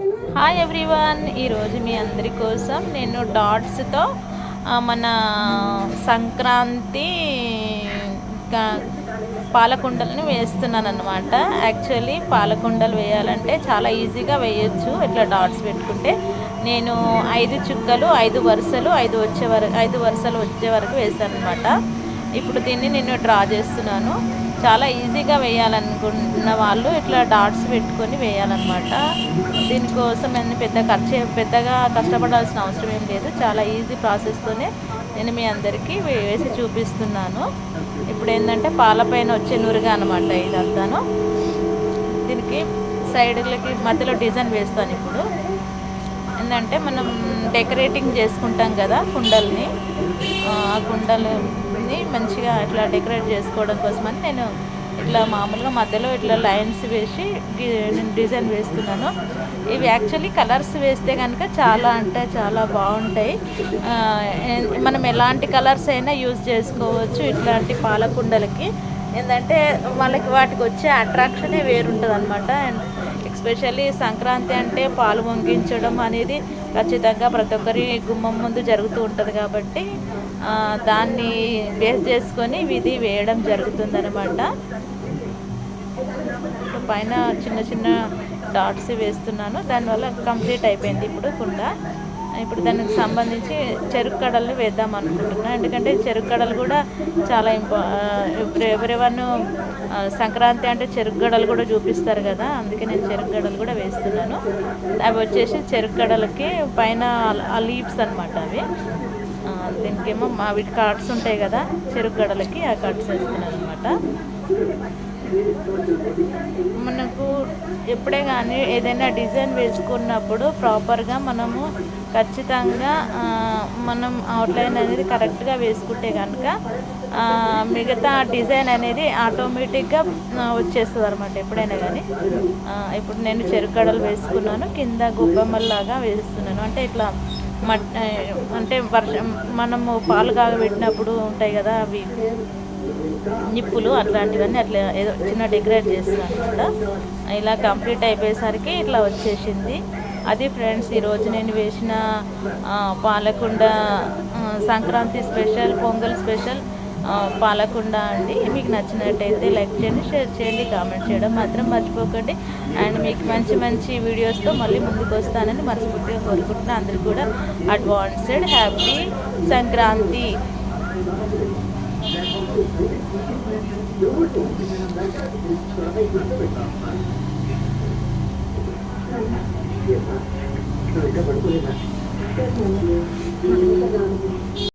Hi everyone, ఈరోజు మీ అందరి కోసం నేను డాట్స్తో మన సంక్రాంతి పాలకుండలను వేస్తున్నాను అనమాట. యాక్చువల్లీ పాలకుండలు వేయాలంటే చాలా ఈజీగా వేయచ్చు. ఇట్లా డాట్స్ పెట్టుకుంటే నేను 5 చుక్కలు 5 వరుసలు 5 వరుసలు వచ్చే వరకు వేసాను అనమాట. ఇప్పుడు దీన్ని నేను డ్రా చేస్తున్నాను. చాలా ఈజీగా వేయాలనుకున్న వాళ్ళు ఇట్లా డాట్స్ పెట్టుకొని వేయాలన్నమాట. దీనికోసం పెద్దగా కష్టపడాల్సిన అవసరం ఏం లేదు. చాలా ఈజీ ప్రాసెస్తోనే నేను మీ అందరికీ వేసి చూపిస్తున్నాను. ఇప్పుడు ఏంటంటే పాలపైన వచ్చే నురుగా అనమాట ఇదంతాను. దీనికి సైడ్లకి మధ్యలో డిజైన్ వేస్తాను. ఇప్పుడు ఏంటంటే మనం డెకరేటింగ్ చేసుకుంటాం కదా కుండల్ని, ఆ కుండలని మంచిగా ఇట్లా డెకరేట్ చేసుకోవడం కోసమని నేను ఇట్లా మామూలుగా మధ్యలో ఇట్లా లైన్స్ వేసి నేను డిజైన్ వేస్తున్నాను. ఇవి యాక్చువల్లీ కలర్స్ వేస్తే కనుక చాలా అంటే చాలా బాగుంటాయి. మనం ఎలాంటి కలర్స్ అయినా యూజ్ చేసుకోవచ్చు ఇట్లాంటి పాలకుండలకి. ఏంటంటే వాటికి వచ్చే అట్రాక్షనే వేరుంటుంది అనమాట. అండ్ ఎస్పెషల్లీ సంక్రాంతి అంటే పాలు పొంగించడం అనేది ఖచ్చితంగా ప్రతి ఒక్కరి గుమ్మం ముందు జరుగుతూ ఉంటుంది కాబట్టి దాన్ని బేస్ చేసుకొని ఇది వేయడం జరుగుతుందన్నమాట. పైన చిన్న చిన్న డాట్స్ వేస్తున్నాను. దానివల్ల కంప్లీట్ అయిపోయింది ఇప్పుడు కుండ. ఇప్పుడు దానికి సంబంధించి చెరుకు కడలు వేద్దాం అనుకుంటున్నాను. ఎందుకంటే చెరుకు కడలు కూడా చాలా ఎవరెవరు సంక్రాంతి అంటే చెరుకు గడలు కూడా చూపిస్తారు కదా, అందుకే నేను చెరుకు గడలు కూడా వేస్తున్నాను. అవి వచ్చేసి చెరుకు గడలకి పైన ఆ లీవ్స్ అనమాట. అవి దీనికేమో వీటి కార్డ్స్ ఉంటాయి కదా చెరుకు గడలకి, ఆ కార్డ్స్ వేస్తున్నాను అనమాట. మనకు ఎప్పుడే కానీ ఏదైనా డిజైన్ వేసుకున్నప్పుడు ప్రాపర్గా మనము ఖచ్చితంగా మనం అవుట్లైన్ అనేది కరెక్ట్గా వేసుకుంటే కనుక మిగతా డిజైన్ అనేది ఆటోమేటిక్గా వచ్చేస్తుంది అనమాట ఎప్పుడైనా కానీ. ఇప్పుడు నేను చెరుకడలు వేసుకున్నాను, కింద గొబ్బెమ్మల్లాగా వేస్తున్నాను. అంటే ఇట్లా అంటే మనము పాలు కాగబెట్టినప్పుడు ఉంటాయి కదా అవి నిప్పులు, అట్లాంటివన్నీ అట్లా ఏదో చిన్న డెకరేట్ చేస్తున్నాను అనమాట. ఇలా కంప్లీట్ అయిపోయేసరికి ఇట్లా వచ్చేసింది. అది ఫ్రెండ్స్ ఈరోజు నేను వేసిన పాలకుండ సంక్రాంతి స్పెషల్, పొంగల్ స్పెషల్ పాలకుండ అండి. మీకు నచ్చినట్టయితే లైక్ చేయండి, షేర్ చేయండి, కామెంట్ చేయడం మాత్రం మర్చిపోకండి. అండ్ మీకు మంచి మంచి వీడియోస్తో మళ్ళీ ముందుకు వస్తానని మనస్ఫూర్తిగా కోరుకుంటున్నాను. అందరికీ కూడా అడ్వాన్స్డ్ హ్యాపీ సంక్రాంతి. పడుకోలేదా?